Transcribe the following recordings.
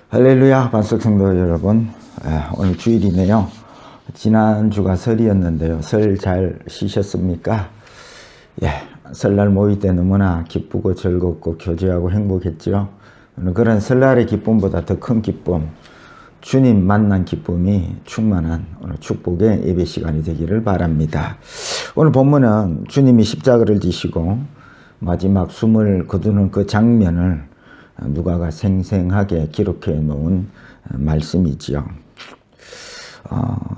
할렐루야, 반석 성도 여러분. 오늘 주일이네요. 지난주가 설이었는데요. 설 잘 쉬셨습니까? 설날 모일 때 너무나 기쁘고 즐겁고 교제하고 행복했죠. 오늘 그런 설날의 기쁨보다 더 큰 기쁨, 주님 만난 기쁨이 충만한 오늘 축복의 예배 시간이 되기를 바랍니다. 오늘 본문은 주님이 십자가를 지시고 마지막 숨을 거두는 그 장면을 누가가 생생하게 기록해 놓은 말씀이지요.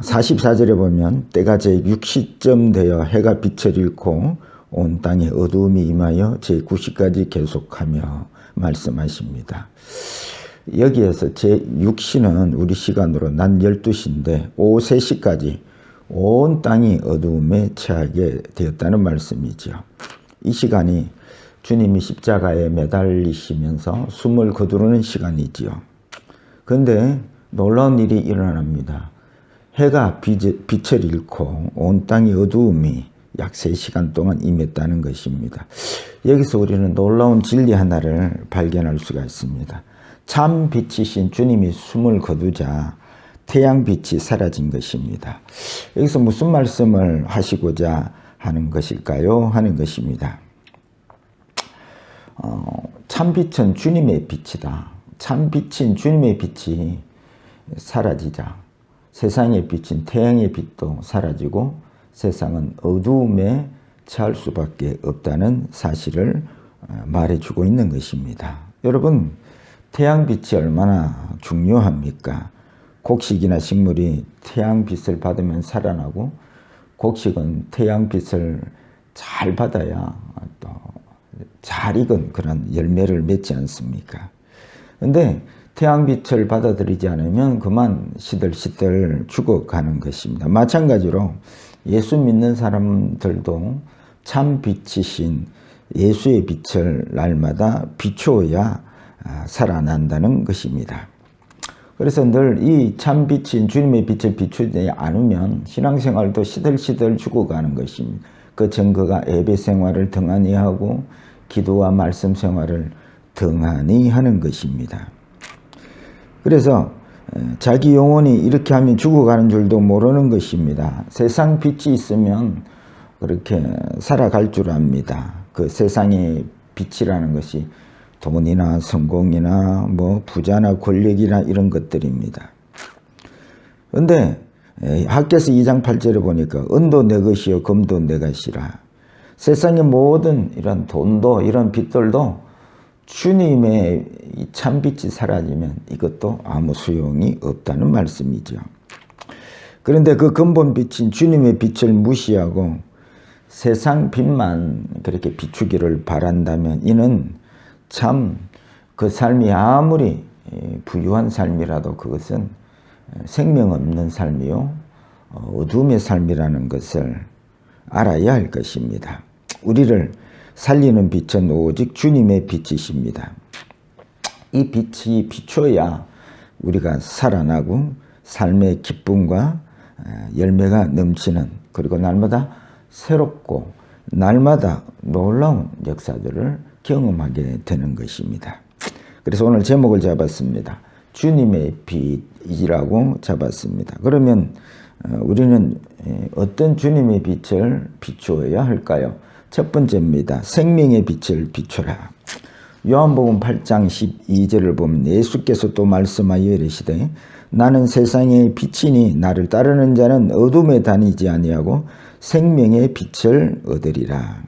44절에 보면 때가 제6시쯤 되어 해가 빛을 잃고 온 땅에 어두움이 임하여 제9시까지 계속하며 말씀하십니다. 여기에서 제6시는 우리 시간으로 낮 12시인데 오후 3시까지 온 땅이 어두움에 처하게 되었다는 말씀이죠. 이 시간이 주님이 십자가에 매달리시면서 숨을 거두는 시간이지요. 그런데 놀라운 일이 일어납니다. 해가 빛을 잃고 온 땅의 어두움이 약 3시간 동안 임했다는 것입니다. 여기서 우리는 놀라운 진리 하나를 발견할 수가 있습니다. 참 빛이신 주님이 숨을 거두자 태양빛이 사라진 것입니다. 여기서 무슨 말씀을 하시고자 하는 것일까요? 하는 것입니다. 참빛은 주님의 빛이다. 참빛인 주님의 빛이 사라지자 세상의 빛인 태양의 빛도 사라지고 세상은 어두움에 처할 수밖에 없다는 사실을 말해주고 있는 것입니다. 여러분, 태양빛이 얼마나 중요합니까? 곡식이나 식물이 태양빛을 받으면 살아나고 곡식은 태양빛을 잘 받아야 또 잘 익은 그런 열매를 맺지 않습니까? 그런데 태양빛을 받아들이지 않으면 그만 시들시들 죽어가는 것입니다. 마찬가지로 예수 믿는 사람들도 참 빛이신 예수의 빛을 날마다 비추어야 살아난다는 것입니다. 그래서 늘 이 참 빛인 주님의 빛을 비추지 않으면 신앙생활도 시들시들 죽어가는 것입니다. 그 증거가 예배 생활을 등한히 하고 기도와 말씀 생활을 등한히 하는 것입니다. 그래서 자기 영혼이 이렇게 하면 죽어가는 줄도 모르는 것입니다. 세상 빛이 있으면 그렇게 살아갈 줄 압니다. 그 세상의 빛이라는 것이 돈이나 성공이나 부자나 권력이나 이런 것들입니다. 그런데 학개서 2장 8절에 보니까 은도 내 것이요 금도 내 것이라. 세상의 모든 이런 돈도 이런 빛들도 주님의 참빛이 사라지면 이것도 아무 소용이 없다는 말씀이죠. 그런데 그 근본 빛인 주님의 빛을 무시하고 세상 빛만 그렇게 비추기를 바란다면 이는 참 그 삶이 아무리 부유한 삶이라도 그것은 생명 없는 삶이요 어둠의 삶이라는 것을 알아야 할 것입니다. 우리를 살리는 빛은 오직 주님의 빛이십니다. 이 빛이 비춰야 우리가 살아나고 삶의 기쁨과 열매가 넘치는 그리고 날마다 새롭고 날마다 놀라운 역사들을 경험하게 되는 것입니다. 그래서 오늘 제목을 잡았습니다. 주님의 빛이라고 잡았습니다. 그러면 우리는 어떤 주님의 빛을 비추어야 할까요? 첫 번째입니다. 생명의 빛을 비춰라. 요한복음 8장 12절을 보면 예수께서 또 말씀하여 이르시되 나는 세상의 빛이니 나를 따르는 자는 어둠에 다니지 아니하고 생명의 빛을 얻으리라.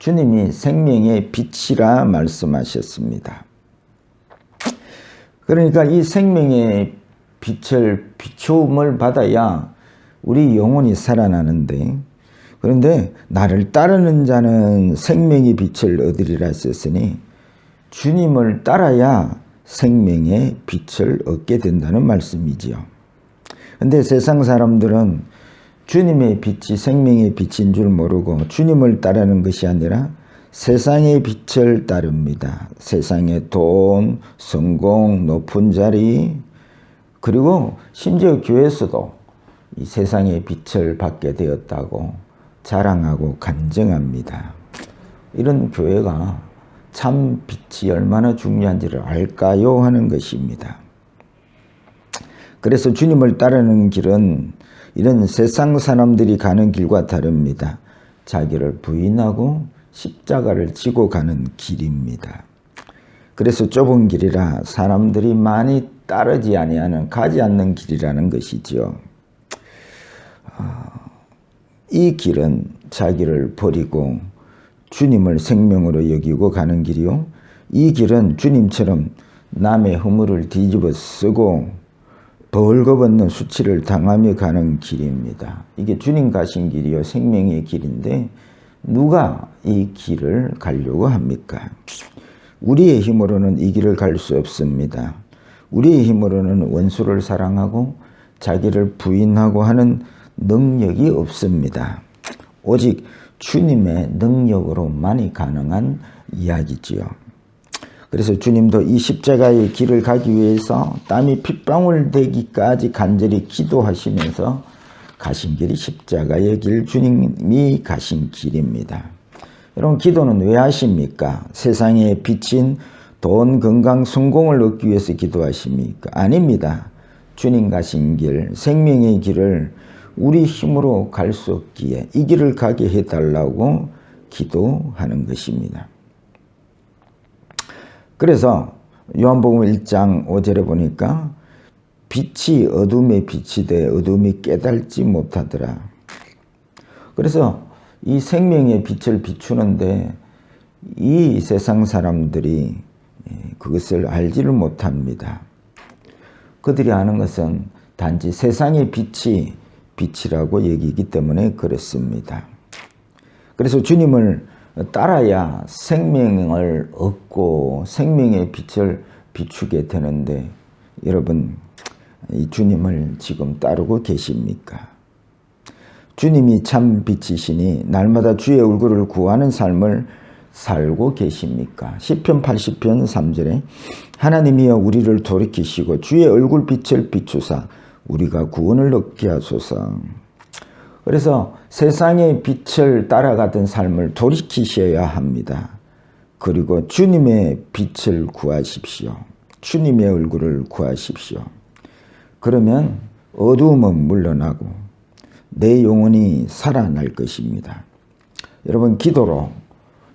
주님이 생명의 빛이라 말씀하셨습니다. 그러니까 이 생명의 빛을 비추음을 받아야 우리 영혼이 살아나는데, 그런데 나를 따르는 자는 생명의 빛을 얻으리라 했으니 주님을 따라야 생명의 빛을 얻게 된다는 말씀이지요. 그런데 세상 사람들은 주님의 빛이 생명의 빛인 줄 모르고 주님을 따르는 것이 아니라 세상의 빛을 따릅니다. 세상의 돈, 성공, 높은 자리, 그리고 심지어 교회에서도 이 세상의 빛을 받게 되었다고 자랑하고 간증합니다. 이런 교회가 참 빛이 얼마나 중요한지를 알까요? 하는 것입니다. 그래서 주님을 따르는 길은 이런 세상 사람들이 가는 길과 다릅니다. 자기를 부인하고 십자가를 지고 가는 길입니다. 그래서 좁은 길이라 사람들이 많이 따르지 아니하는, 가지 않는 길이라는 것이죠. 이 길은 자기를 버리고 주님을 생명으로 여기고 가는 길이요. 이 길은 주님처럼 남의 허물을 뒤집어 쓰고 벌거벗는 수치를 당하며 가는 길입니다. 이게 주님 가신 길이요, 생명의 길인데 누가 이 길을 가려고 합니까? 우리의 힘으로는 이 길을 갈 수 없습니다. 우리의 힘으로는 원수를 사랑하고 자기를 부인하고 하는 능력이 없습니다. 오직 주님의 능력으로만이 가능한 이야기지요. 그래서 주님도 이 십자가의 길을 가기 위해서 땀이 핏방울 되기까지 간절히 기도하시면서 가신 길이 십자가의 길, 주님이 가신 길입니다. 여러분, 기도는 왜 하십니까? 세상에 비친 돈, 건강, 성공을 얻기 위해서 기도하십니까? 아닙니다. 주님 가신 길, 생명의 길을 우리 힘으로 갈 수 없기에 이 길을 가게 해달라고 기도하는 것입니다. 그래서 요한복음 1장 5절에 보니까 빛이 어둠에 빛이 돼 어둠이 깨달지 못하더라. 그래서 이 생명의 빛을 비추는데 이 세상 사람들이 그것을 알지를 못합니다. 그들이 아는 것은 단지 세상의 빛이 빛이라고 여기기 때문에 그렇습니다. 그래서 주님을 따라야 생명을 얻고 생명의 빛을 비추게 되는데 여러분, 이 주님을 지금 따르고 계십니까? 주님이 참 빛이시니 날마다 주의 얼굴을 구하는 삶을 살고 계십니까? 시편 80편 3절에 하나님이여 우리를 돌이키시고 주의 얼굴빛을 비추사 우리가 구원을 얻게 하소서. 그래서 세상의 빛을 따라가던 삶을 돌이키셔야 합니다. 그리고 주님의 빛을 구하십시오. 주님의 얼굴을 구하십시오. 그러면 어두움은 물러나고 내 영혼이 살아날 것입니다. 여러분, 기도로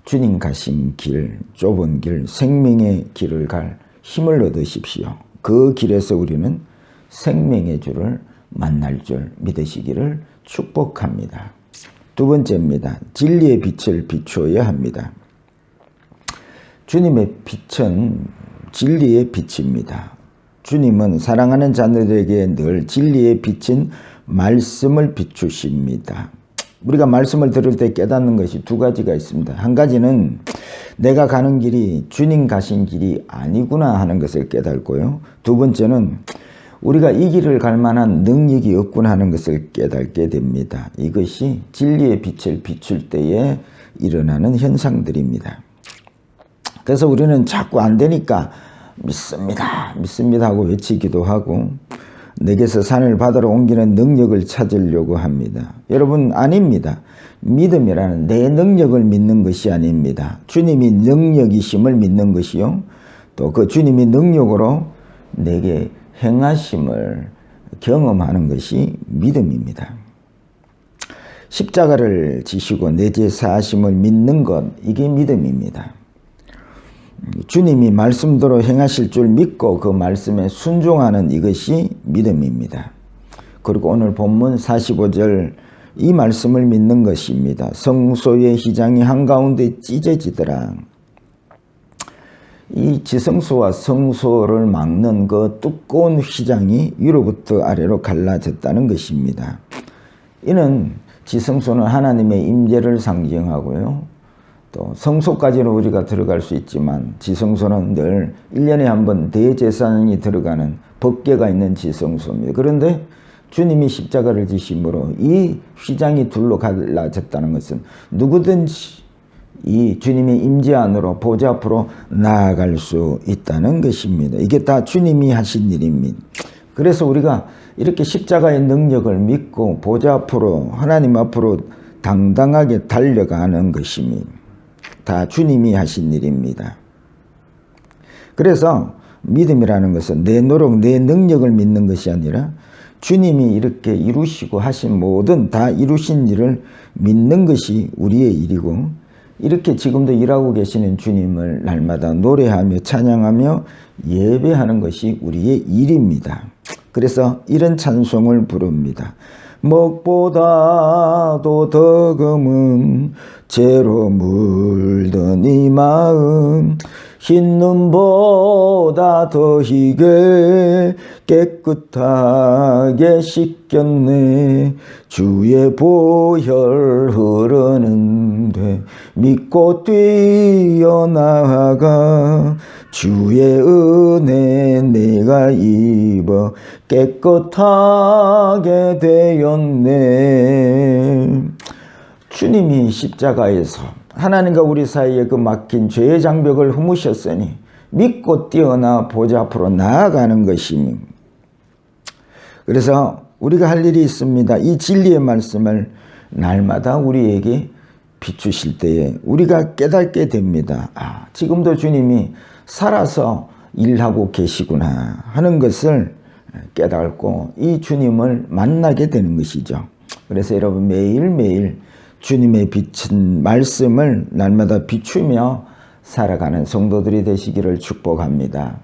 주님 가신 길, 좁은 길, 생명의 길을 갈 힘을 얻으십시오. 그 길에서 우리는 생명의 주를 만날 줄 믿으시기를 축복합니다. 두 번째입니다. 진리의 빛을 비추어야 합니다. 주님의 빛은 진리의 빛입니다. 주님은 사랑하는 자녀들에게 늘 진리의 빛인 말씀을 비추십니다. 우리가 말씀을 들을 때 깨닫는 것이 두 가지가 있습니다. 한 가지는 내가 가는 길이 주님 가신 길이 아니구나 하는 것을 깨닫고요. 두 번째는 우리가 이 길을 갈 만한 능력이 없구나 하는 것을 깨닫게 됩니다. 이것이 진리의 빛을 비출 때에 일어나는 현상들입니다. 그래서 우리는 자꾸 안 되니까 믿습니다, 믿습니다 하고 외치기도 하고 내게서 산을 바다로 옮기는 능력을 찾으려고 합니다. 여러분, 아닙니다. 믿음이라는 내 능력을 믿는 것이 아닙니다. 주님이 능력이심을 믿는 것이요. 또 그 주님이 능력으로 내게 행하심을 경험하는 것이 믿음입니다. 십자가를 지시고 내 죄 사하심을 믿는 것, 이게 믿음입니다. 주님이 말씀대로 행하실 줄 믿고 그 말씀에 순종하는 이것이 믿음입니다. 그리고 오늘 본문 45절 이 말씀을 믿는 것입니다. 성소의 휘장이 한가운데 찢어지더라. 이 지성소와 성소를 막는 그 두꺼운 휘장이 위로부터 아래로 갈라졌다는 것입니다. 이는 지성소는 하나님의 임재를 상징하고요. 또 성소까지는 우리가 들어갈 수 있지만 지성소는 늘 1년에 한 번 대제사장이 들어가는 법궤가 있는 지성소입니다. 그런데 주님이 십자가를 지심으로 이 휘장이 둘로 갈라졌다는 것은 누구든지 이 주님의 임재 안으로 보좌 앞으로 나아갈 수 있다는 것입니다. 이게 다 주님이 하신 일입니다. 그래서 우리가 이렇게 십자가의 능력을 믿고 보좌 앞으로 하나님 앞으로 당당하게 달려가는 것입니다. 다 주님이 하신 일입니다. 그래서 믿음이라는 것은 내 노력, 내 능력을 믿는 것이 아니라 주님이 이렇게 이루시고 하신 모든 다 이루신 일을 믿는 것이 우리의 일이고, 이렇게 지금도 일하고 계시는 주님을 날마다 노래하며 찬양하며 예배하는 것이 우리의 일입니다. 그래서 이런 찬송을 부릅니다. 먹보다도 더 검은 죄로 물든 이 마음, 흰 눈보다 더 희게 깨끗하게 씻겼네. 주의 보혈 흐르는데 믿고 뛰어나가 주의 은혜 내가 입어 깨끗하게 되었네. 주님이 십자가에서 하나님과 우리 사이에 그 막힌 죄의 장벽을 허무셨으니 믿고 뛰어나 보좌 앞으로 나아가는 것입니다. 그래서 우리가 할 일이 있습니다. 이 진리의 말씀을 날마다 우리에게 비추실 때에 우리가 깨닫게 됩니다. 아, 지금도 주님이 살아서 일하고 계시구나 하는 것을 깨닫고 이 주님을 만나게 되는 것이죠. 그래서 여러분 매일매일 주님의 빛은 말씀을 날마다 비추며 살아가는 성도들이 되시기를 축복합니다.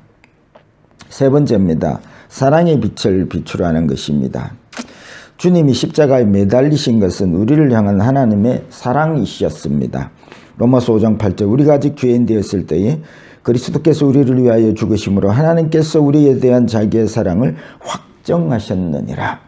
세 번째입니다. 사랑의 빛을 비추라는 것입니다. 주님이 십자가에 매달리신 것은 우리를 향한 하나님의 사랑이셨습니다. 로마서 5장 8절 우리가 아직 죄인 되었을 때에 그리스도께서 우리를 위하여 죽으심으로 하나님께서 우리에 대한 자기의 사랑을 확정하셨느니라.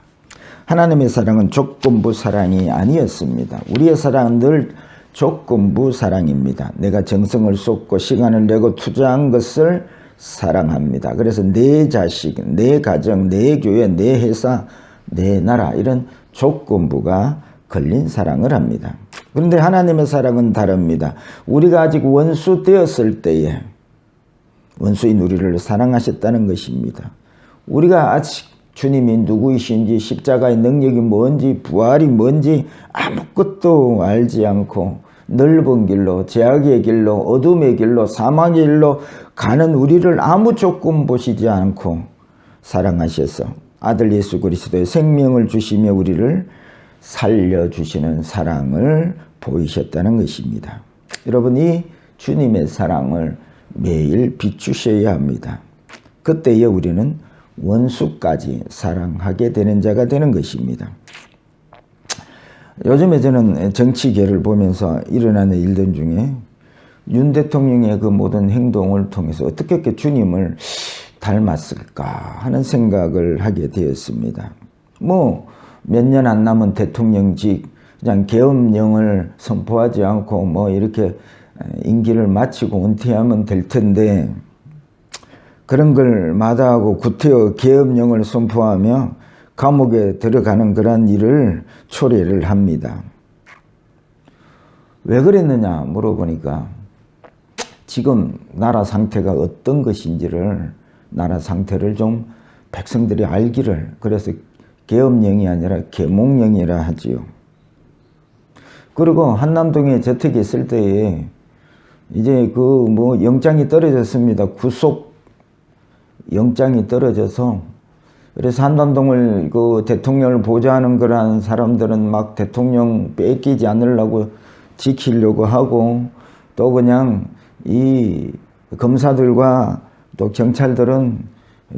하나님의 사랑은 조건부 사랑이 아니었습니다. 우리의 사랑은 늘 조건부 사랑입니다. 내가 정성을 쏟고 시간을 내고 투자한 것을 사랑합니다. 그래서 내 자식, 내 가정, 내 교회, 내 회사, 내 나라 이런 조건부가 걸린 사랑을 합니다. 그런데 하나님의 사랑은 다릅니다. 우리가 아직 원수 되었을 때에 원수인 우리를 사랑하셨다는 것입니다. 우리가 아직 주님이 누구이신지 십자가의 능력이 뭔지 부활이 뭔지 아무것도 알지 않고 넓은 길로 죄악의 길로 어둠의 길로 사망의 길로 가는 우리를 아무 조건 보시지 않고 사랑하셔서 아들 예수 그리스도의 생명을 주시며 우리를 살려주시는 사랑을 보이셨다는 것입니다. 여러분 이 주님의 사랑을 매일 비추셔야 합니다. 그때에 우리는 원수까지 사랑하게 되는 자가 되는 것입니다. 요즘에 저는 정치계를 보면서 일어나는 일들 중에 윤 대통령의 그 모든 행동을 통해서 어떻게 이렇게 주님을 닮았을까 하는 생각을 하게 되었습니다. 뭐 몇 년 안 남은 대통령직 그냥 계엄령을 선포하지 않고 뭐 이렇게 임기를 마치고 은퇴하면 될 텐데 그런 걸 마다하고 구태여 계엄령을 선포하며 감옥에 들어가는 그런 일을 초래를 합니다. 왜 그랬느냐 물어보니까 지금 나라 상태가 어떤 것인지를 나라 상태를 좀 백성들이 알기를 그래서 계엄령이 아니라 계몽령이라 하지요. 그리고 한남동에 저택에 있을 때에 이제 그 뭐 영장이 떨어졌습니다. 구속 영장이 떨어져서 그래서 한남동을 그 대통령을 보좌하는 그런 사람들은 막 대통령 뺏기지 않으려고 지키려고 하고 또 그냥 이 검사들과 또 경찰들은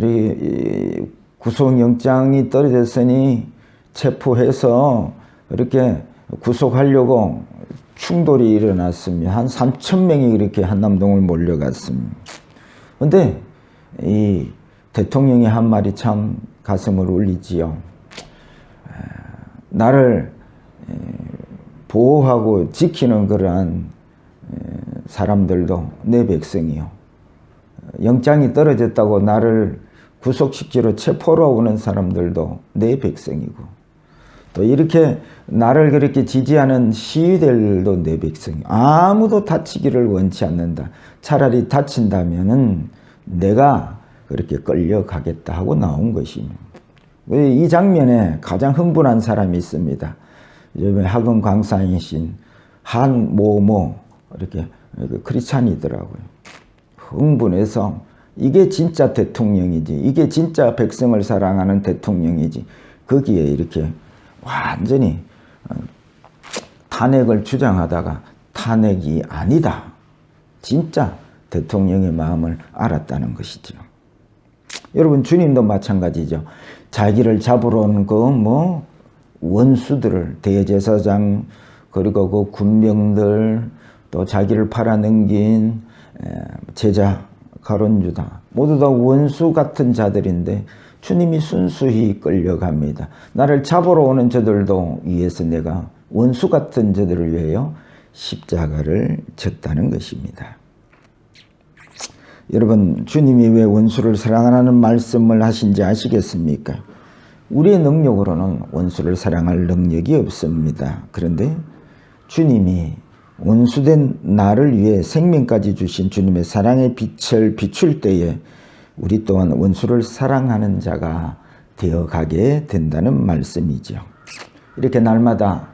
이 구속영장이 떨어졌으니 체포해서 이렇게 구속하려고 충돌이 일어났습니다. 한 3,000명이 이렇게 한남동을 몰려갔습니다. 그런데 이 대통령이 한 말이 참 가슴을 울리지요. 나를 보호하고 지키는 그러한 사람들도 내 백성이요. 영장이 떨어졌다고 나를 구속시키러 체포로 오는 사람들도 내 백성이고 또 이렇게 나를 그렇게 지지하는 시위대들도 내 백성이요. 아무도 다치기를 원치 않는다. 차라리 다친다면은 내가 그렇게 끌려가겠다 하고 나온 것입니다. 이 장면에 가장 흥분한 사람이 있습니다. 요즘에 학원 강사이신 한모모 이렇게 크리스찬이더라고요. 흥분해서 이게 진짜 대통령이지, 이게 진짜 백성을 사랑하는 대통령이지, 거기에 이렇게 완전히 탄핵을 주장하다가 탄핵이 아니다, 진짜 대통령의 마음을 알았다는 것이죠. 여러분, 주님도 마찬가지죠. 자기를 잡으러 온 그 원수들을, 대제사장, 그리고 그 군병들, 또 자기를 팔아넘긴 제자 가룟유다, 모두 다 원수 같은 자들인데 주님이 순수히 끌려갑니다. 나를 잡으러 오는 저들도 위해서 내가 원수 같은 저들을 위하여 십자가를 졌다는 것입니다. 여러분, 주님이 왜 원수를 사랑하라는 말씀을 하신지 아시겠습니까? 우리의 능력으로는 원수를 사랑할 능력이 없습니다. 그런데 주님이 원수된 나를 위해 생명까지 주신 주님의 사랑의 빛을 비출 때에 우리 또한 원수를 사랑하는 자가 되어가게 된다는 말씀이죠. 이렇게 날마다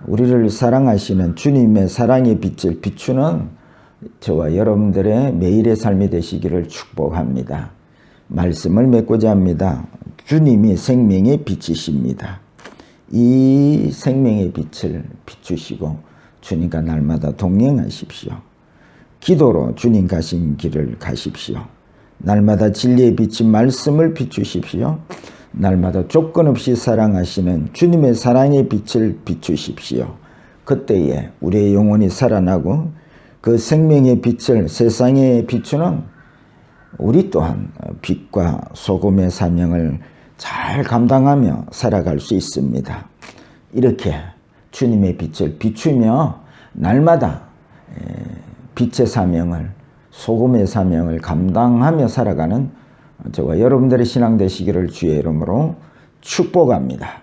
우리를 사랑하시는 주님의 사랑의 빛을 비추는 저와 여러분들의 매일의 삶이 되시기를 축복합니다. 말씀을 맺고자 합니다. 주님이 생명의 빛이십니다. 이 생명의 빛을 비추시고 주님과 날마다 동행하십시오. 기도로 주님 가신 길을 가십시오. 날마다 진리의 빛인 말씀을 비추십시오. 날마다 조건 없이 사랑하시는 주님의 사랑의 빛을 비추십시오. 그때에 우리의 영혼이 살아나고 그 생명의 빛을 세상에 비추는 우리 또한 빛과 소금의 사명을 잘 감당하며 살아갈 수 있습니다. 이렇게 주님의 빛을 비추며 날마다 빛의 사명을, 소금의 사명을 감당하며 살아가는 저와 여러분들의 신앙 되시기를 주의 이름으로 축복합니다.